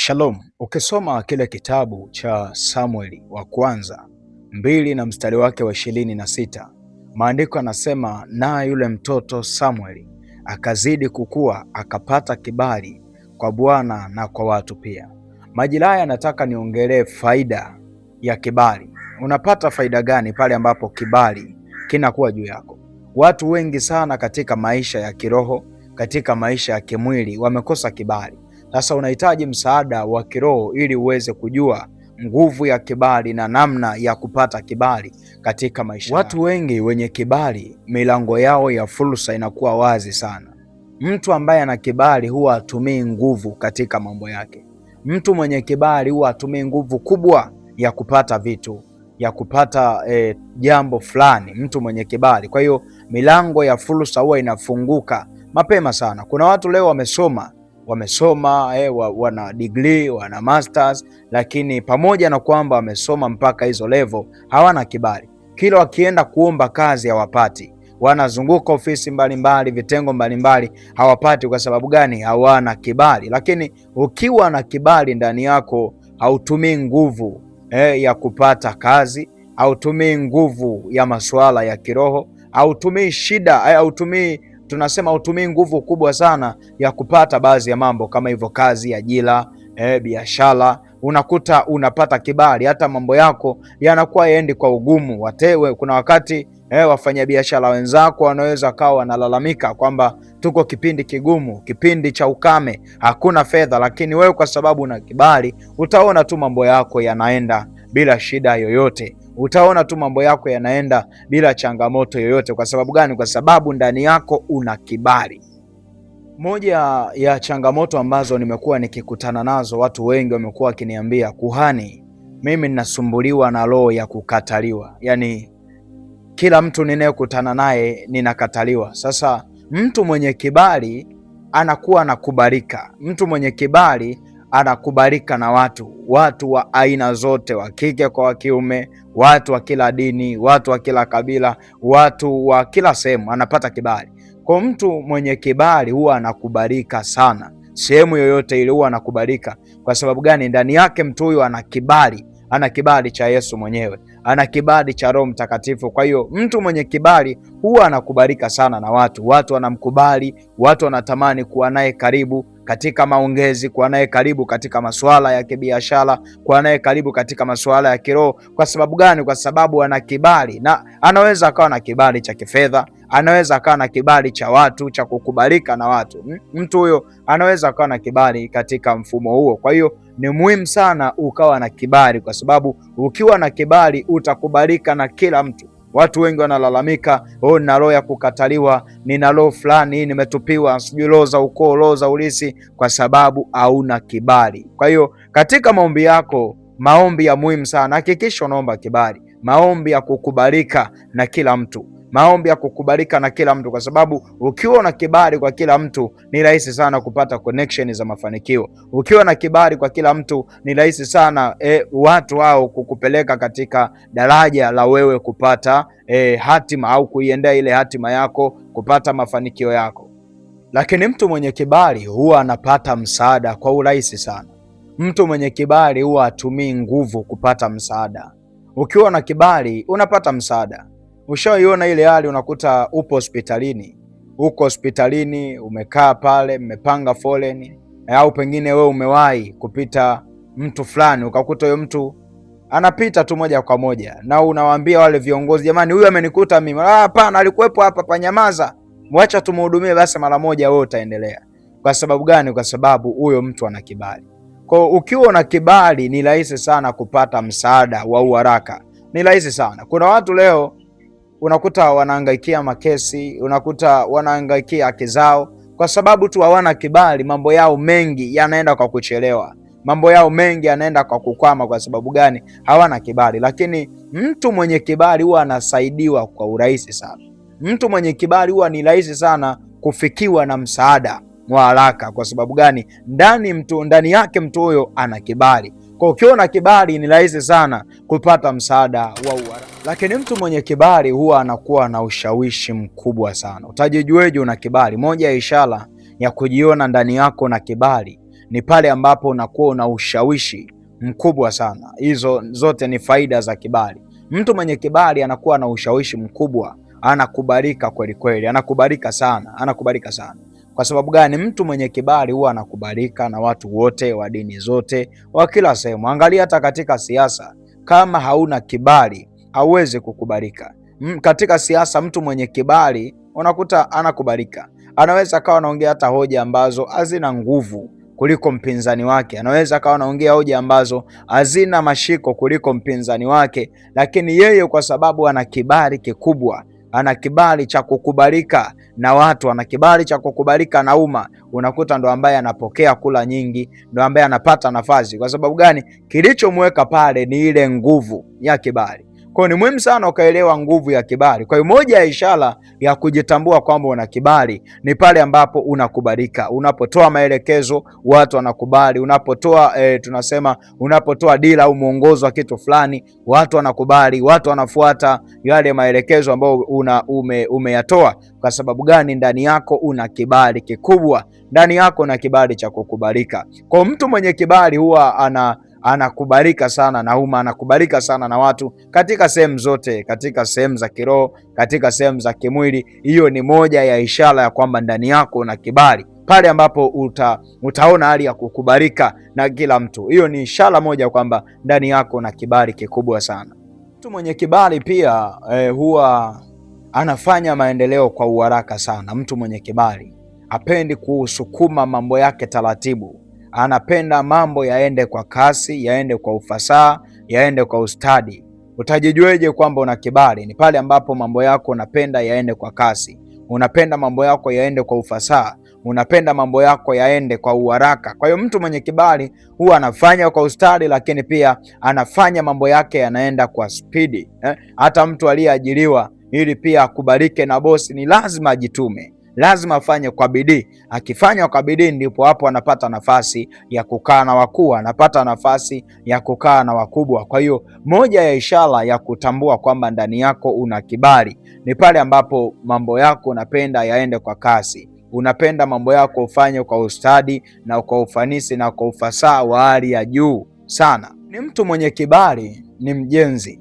Shalom, ukisoma kile kitabu cha Samueli wa kwanza 2 na mstari wake wa 26, maandiko yanasema na yule mtoto Samueli akazidi kukua, akapata kibali kwa Bwana na kwa watu pia. Majira haya nataka niongelee faida ya kibali. Unapata faida gani pale ambapo kibali kinakuwa juu yako? Watu wengi sana katika maisha ya kiroho, katika maisha ya kimwili wamekosa kibali. Sasa unahitaji msaada wa kiroho ili uweze kujua nguvu ya kibali na namna ya kupata kibali katika maisha. Watu wengi wenye kibali, milango yao ya fursa inakuwa wazi sana. Mtu ambaye ana kibali huwa hatumii nguvu katika mambo yake. Mtu mwenye kibali huwa hatumii nguvu kubwa ya kupata vitu, ya kupata jambo fulani, mtu mwenye kibali. Kwa hiyo milango ya fursa huwa inafunguka mapema sana. Kuna watu leo wamesoma wana degree, wana masters, lakini pamoja na kwamba wamesoma mpaka hizo level hawana kibali. Kila wakienda kuomba kazi hawapati. Wanazunguka ofisi mbalimbali, vitengo mbalimbali, hawapati. Kwa sababu gani? Hawana kibali. Lakini ukiwa na kibali ndani yako, hautumii nguvu ya kupata kazi, hautumii nguvu ya masuala ya kiroho, hautumii shida, hautumii nguvu kubwa sana ya kupata baadhi ya mambo kama hivyo, kazi, ajira, biashara. Unakuta unapata kibali, hata mambo yako yanakuwa yaendi kwa ugumu. Kuna wakati wafanyabiashara wenzako wanaweza kawa wanalalamika kwamba tuko kipindi kigumu, kipindi cha ukame, hakuna fedha, lakini wewe kwa sababu una kibali utaona tu mambo yako yanaenda bila shida yoyote. Utaona tu mambo yako yanaenda bila changamoto yoyote. Kwa sababu gani? Kwa sababu ndani yako una kibali. Moja ya changamoto ambazo nimekuwa nikikutana nazo, watu wengi wamekuwa wakiniambia, kuhani, mimi ninasumbuliwa na roho ya kukataliwa. Yaani kila mtu ninayekutana naye ninakataliwa. Sasa mtu mwenye kibali anakuwa anakubalika. Mtu mwenye kibali anakubalika na watu wa aina zote, wa kike kwa wa kiume, watu wa kila dini, watu wa kila kabila, watu wa kila sehemu, anapata kibali. Kwa mtu mwenye kibali huwa anakubalika sana, sehemu yoyote ile huwa anakubalika. Kwa sababu gani? Ndani yake mtu huyo ana kibali. Ana kibali cha Yesu mwenyewe, ana kibali cha Roho Mtakatifu. Kwa hiyo mtu mwenye kibali huwa anakubalika sana na watu wanamkubali, watu wanatamani kuwa naye karibu katika maongezi, kuwa naye karibu katika masuala ya kibiashara, kuwa naye karibu katika masuala ya kiroho. Kwa sababu gani? Kwa sababu ana kibali, na anaweza akawa na kibali cha kifedha, anaweza akawa na kibali cha watu, cha kukubalika na watu. Mtu huyo anaweza akawa na kibali katika mfumo huo. Kwa hiyo ni muhimu sana ukawa na kibali, kwa sababu ukiwa na kibali utakubalika na kila mtu. Watu wengi wanalalamika, nina roho ya kukataliwa, nina roho fulani, nimetupiwa, sijui roho za ukoo, roho za ulisi, kwa sababu hauna kibali. Kwa hiyo katika maombi yako, maombi ya muhimu sana, hakikisha unaomba kibali, maombi ya kukubalika na kila mtu, maombi ya kukubalika na kila mtu, kwa sababu ukiwa na kibali kwa kila mtu ni rahisi sana kupata connection za mafanikio. Ukiwa na kibali kwa kila mtu ni rahisi sana watu hao kukupeleka katika daraja la wewe kupata hatima au kuiendea ile hatima yako, kupata mafanikio yako. Lakini mtu mwenye kibali huwa anapata msaada kwa urahisi sana. Mtu mwenye kibali huwa hatumii nguvu kupata msaada. Ukiwa na kibali unapata msaada. Ushaiona ile hali, unakuta upo hospitalini, uko hospitalini umekaa pale, mmepanga foleni, au pengine wewe umewahi kupita mtu fulani, ukakuta huyo mtu anapita tu moja kwa moja, na unawaambia wale viongozi, jamani, huyu amenikuta mimi. Hapana, alikuwepo hapa, panyamaza, mwacha tumhudumie basi mara moja, wewe utaendelea. Kwa sababu gani? Kwa sababu huyo mtu ana kibali. Kwa ukiwa na kibali ni rahisi sana kupata msaada wa haraka, ni rahisi sana. Kuna watu leo unakuta wanahangaikia makesi, unakuta wanahangaikia haki zao, kwa sababu tu hawana kibali. Mambo yao mengi yanaenda kwa kuchelewa, mambo yao mengi yanaenda kwa kukwama. Kwa sababu gani? Hawana kibali. Lakini mtu mwenye kibali huwa anasaidiwa kwa urahisi sana. Mtu mwenye kibali huwa ni rahisi sana kufikiwa na msaada wa haraka. Kwa sababu gani? Ndani yake mtu huyo ana kibali. Kwa ukiwa na kibali ni rahisi sana kupata msaada wa haraka. Lakini mtu mwenye kibali huwa anakuwa na ushawishi mkubwa sana. Utajijueje una kibali? Moja ya ishara ya kujiona ndani yako na kibali ni pale ambapo unakuwa una ushawishi mkubwa sana. Hizo zote ni faida za kibali. Mtu mwenye kibali anakuwa na ushawishi mkubwa, anakubalika kweli kweli, anakubalika sana. Kwa sababu gani? Mtu mwenye kibali huwa anakubalika na watu wote wa dini zote, wa kila sehemu. Angalia hata katika siasa, kama hauna kibali hauwezi kukubalika. Katika siasa mtu mwenye kibali unakuta anakubalika. Anaweza akawa anaongea hata hoja ambazo hazina nguvu kuliko mpinzani wake, anaweza akawa anaongea hoja ambazo hazina mashiko kuliko mpinzani wake, lakini yeye kwa sababu ana kibali kikubwa, ana kibali cha kukubalika na watu, ana kibali cha kukubalika na umma, unakuta ndo ambaye anapokea kula nyingi, ndo ambaye anapata nafasi. Kwa sababu gani? Kilichomweka pale ni ile nguvu ya kibali. Kwa hiyo ni muhimu sana ukaelewa nguvu ya kibali. Kwa hiyo moja ya ishara ya kujitambua kwamba una kibali ni pale ambapo unakubalika. Unapotoa maelekezo watu wanakubali. Unapotoa dira au mwongozo wa kitu fulani, watu wanakubali, watu wanafuata yale maelekezo ambayo umeyatoa. Kwa sababu gani? Ndani yako una kibali kikubwa, ndani yako una kibali cha kukubalika. Kwa mtu mwenye kibali huwa anakubalika sana na umma, anakubalika sana na watu katika sehemu zote, katika sehemu za kiroho, katika sehemu za kimwili. Hiyo ni moja ya ishara ya kwamba ndani yako una kibali, pale ambapo utaona hali ya kukubalika na kila mtu. Hiyo ni ishara moja kwamba ndani yako una kibali kikubwa sana. Mtu mwenye kibali pia huwa anafanya maendeleo kwa uharaka sana. Mtu mwenye kibali hapendi kusukuma mambo yake taratibu, anapenda mambo yaende kwa kasi, yaende kwa ufasaha, yaende kwa ustadi. Utajijueje kwamba una kibali? Ni pale ambapo mambo yako unapenda yaende kwa kasi, unapenda mambo yako yaende kwa ufasaha, unapenda mambo yako yaende kwa uharaka. Kwa hiyo mtu mwenye kibali huwa anafanya kwa ustadi, lakini pia anafanya mambo yake yanaenda kwa spidi. Hata mtu aliyeajiriwa ili pia akubalike na bosi ni lazima ajitume, lazima afanye kwa bidii. Akifanya kwa bidii ndipo hapo anapata nafasi ya kukaa na wakuu, anapata nafasi ya kukaa na wakubwa. Kwa hiyo moja ya ishara ya kutambua kwamba ndani yako una kibali ni pale ambapo mambo yako unapenda yaende kwa kasi, unapenda mambo yako ufanye kwa ustadi na kwa ufanisi na kwa ufasaha wa hali ya juu sana. Ni mtu mwenye kibali ni mjenzi.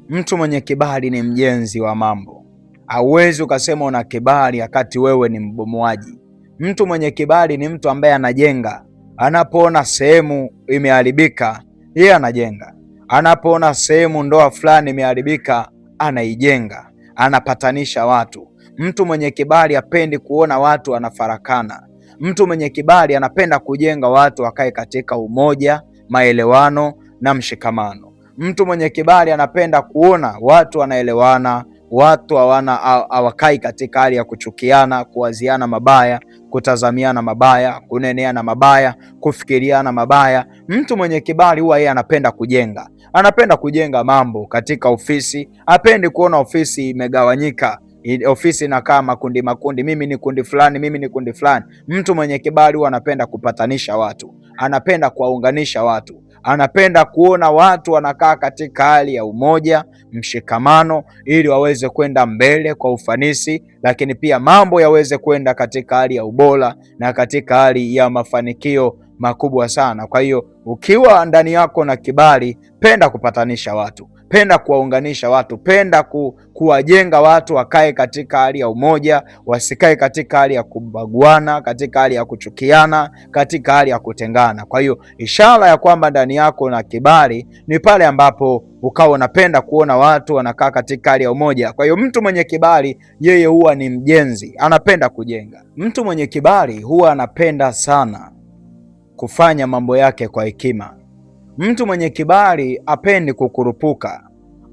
Mtu mwenye kibali ni mjenzi wa mambo. Hauwezi ukasema una kibali wakati wewe ni mbomoaji. Mtu mwenye kibali ni mtu ambaye anajenga. Anapoona sehemu imeharibika, yeye anajenga. Anapoona sehemu ndoa fulani imeharibika, anaijenga, anapatanisha watu. Mtu mwenye kibali hapendi kuona watu wanafarakana. Mtu mwenye kibali anapenda kujenga watu wakae katika umoja, maelewano na mshikamano. Mtu mwenye kibali anapenda kuona watu wanaelewana, watu hawakai katika hali ya kuchukiana, kuwaziana mabaya, kutazamiana mabaya, kuneneana mabaya, kufikiriana mabaya. Mtu mwenye kibali huwa yeye anapenda kujenga, anapenda kujenga mambo katika ofisi. Hapendi kuona ofisi imegawanyika, ofisi inakaa makundi, mimi ni kundi fulani, mimi ni kundi fulani. Mtu mwenye kibali huwa anapenda kupatanisha watu, anapenda kuwaunganisha watu, anapenda kuona watu wanakaa katika hali ya umoja, mshikamano, ili waweze kwenda mbele kwa ufanisi, lakini pia mambo yaweze kwenda katika hali ya ubora na katika hali ya mafanikio makubwa sana. Kwa hiyo ukiwa ndani yako na kibali, penda kupatanisha watu, penda kuwaunganisha watu, penda kuwajenga watu wakae katika hali ya umoja, wasikae katika hali ya kubaguana, katika hali ya kuchukiana, katika hali ya kutengana. Kwa hiyo ishara ya kwamba ndani yako na kibali ni pale ambapo ukawa unapenda kuona watu wanakaa katika hali ya umoja. Kwa hiyo mtu mwenye kibali yeye huwa ni mjenzi, anapenda kujenga. Mtu mwenye kibali huwa anapenda sana kufanya mambo yake kwa hekima. Mtu mwenye kibali apendi kukurupuka.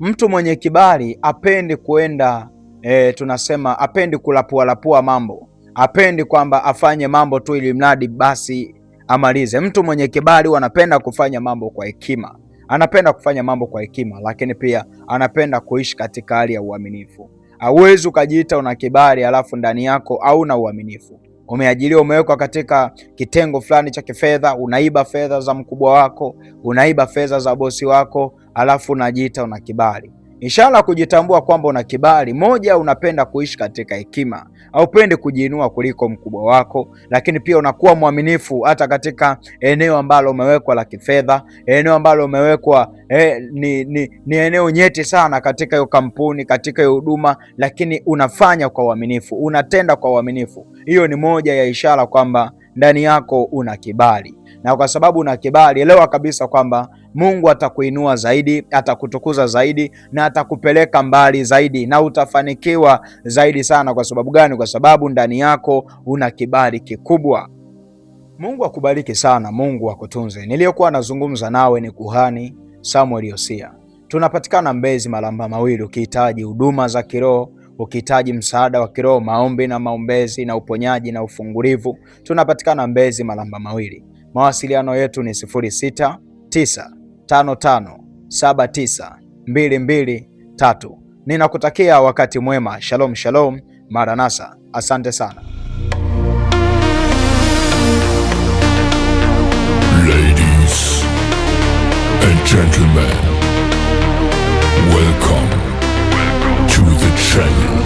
Mtu mwenye kibali apendi kuenda apendi kulapualapua mambo, apendi kwamba afanye mambo tu ili mradi basi amalize. Mtu mwenye kibali huwa anapenda kufanya mambo kwa hekima, anapenda kufanya mambo kwa hekima, lakini pia anapenda kuishi katika hali ya uaminifu. Hauwezi ukajiita una kibali alafu ndani yako hauna uaminifu. Umeajiriwa, umewekwa katika kitengo fulani cha kifedha, unaiba fedha za mkubwa wako, unaiba fedha za bosi wako, alafu unajiita una kibali. Ishara ya kujitambua kwamba una kibali: moja, unapenda kuishi katika hekima, haupendi kujiinua kuliko mkubwa wako, lakini pia unakuwa mwaminifu hata katika eneo ambalo umewekwa la kifedha, eneo ambalo umewekwa ni eneo nyeti sana katika hiyo kampuni, katika hiyo huduma, lakini unafanya kwa uaminifu, unatenda kwa uaminifu. Hiyo ni moja ya ishara kwamba ndani yako una kibali. Na kwa sababu una kibali, elewa kabisa kwamba Mungu atakuinua zaidi, atakutukuza zaidi na atakupeleka mbali zaidi, na utafanikiwa zaidi sana. Kwa sababu gani? Kwa sababu ndani yako una kibali kikubwa. Mungu akubariki sana, Mungu akutunze. Niliyokuwa nazungumza nawe ni kuhani Samuel Yosia. Tunapatikana Mbezi Malamba Mawili. Ukihitaji huduma za kiroho, ukihitaji msaada wa kiroho, maombi na maombezi na uponyaji na ufungulivu, tunapatikana Mbezi Malamba Mawili. Mawasiliano yetu ni 0695579223. Ninakutakia wakati mwema. Shalom shalom, Maranatha. Asante sana. Ladies and gentlemen, welcome to the channel.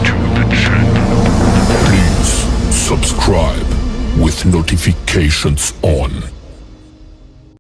Please subscribe with notifications on.